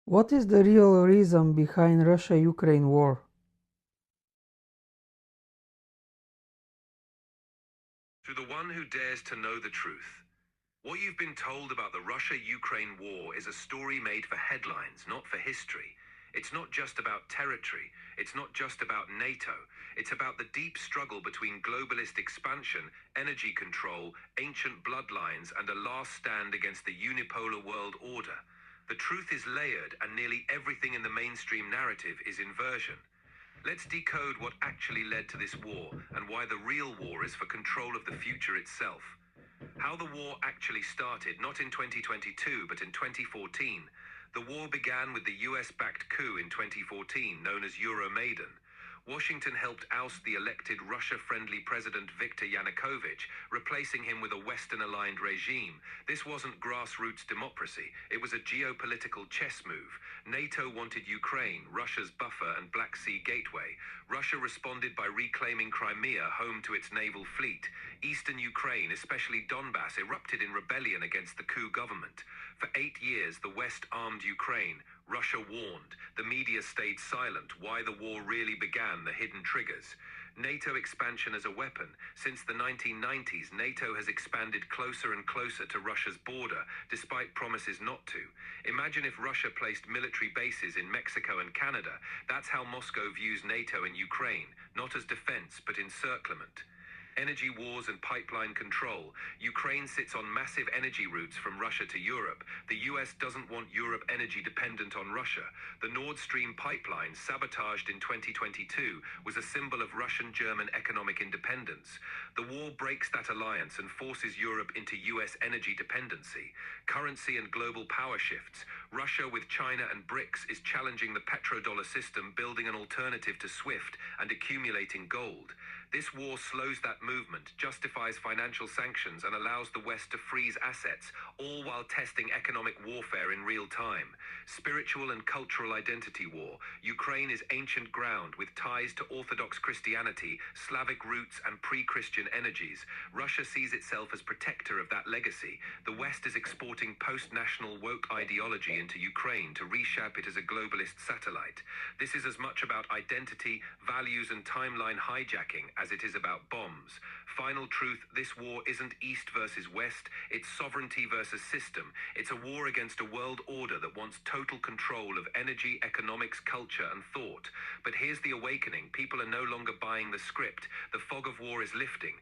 What is the real reason behind Russia-Ukraine war? To the one who dares to know the truth. What you've been told about the Russia-Ukraine war is a story made for headlines, not for history. It's not just about territory. It's not just about NATO. It's about the deep struggle between globalist expansion, energy control, ancient bloodlines, and a last stand against the unipolar world order. The truth is layered, and nearly everything in the mainstream narrative is inversion. Let's decode what actually led to this war and why the real war is for control of the future itself. How the war actually started, not in 2022, but in 2014. The war began with the US-backed coup in 2014, known as Euromaidan. Washington helped oust the elected Russia-friendly President Viktor Yanukovych, replacing him with a Western-aligned regime. This wasn't grassroots democracy. It was a geopolitical chess move. NATO wanted Ukraine, Russia's buffer and Black Sea gateway. Russia responded by reclaiming Crimea, home to its naval fleet. Eastern Ukraine, especially Donbass, erupted in rebellion against the coup government. For 8 years, the West armed Ukraine. Russia warned. The media stayed silent. Why the war really began, the hidden triggers. NATO expansion as a weapon. Since the 1990s, NATO has expanded closer and closer to Russia's border, despite promises not to. Imagine if Russia placed military bases in Mexico and Canada. That's how Moscow views NATO in Ukraine, not as defense, but encirclement. Energy wars and pipeline control. Ukraine sits on massive energy routes from Russia to Europe. The US doesn't want Europe energy dependent on Russia. The Nord Stream pipeline, sabotaged in 2022, was a symbol of Russian-German economic independence. The war breaks that alliance and forces Europe into US energy dependency. Currency and global power shifts. Russia, with China and BRICS, is challenging the petrodollar system, building an alternative to SWIFT and accumulating gold. This war slows that movement, justifies financial sanctions, and allows the West to freeze assets, all while testing economic warfare in real time. Spiritual and cultural identity war. Ukraine is ancient ground with ties to Orthodox Christianity, Slavic roots, and pre-Christian energies. Russia sees itself as protector of that legacy. The West is exporting post-national woke ideology into Ukraine to reshape it as a globalist satellite. This is as much about identity, values, and timeline hijacking as it is about bombs. Final truth, this war isn't East versus West, it's sovereignty versus system. It's a war against a world order that wants total control of energy, economics, culture, and thought. But here's the awakening. People are no longer buying the script. The fog of war is lifting.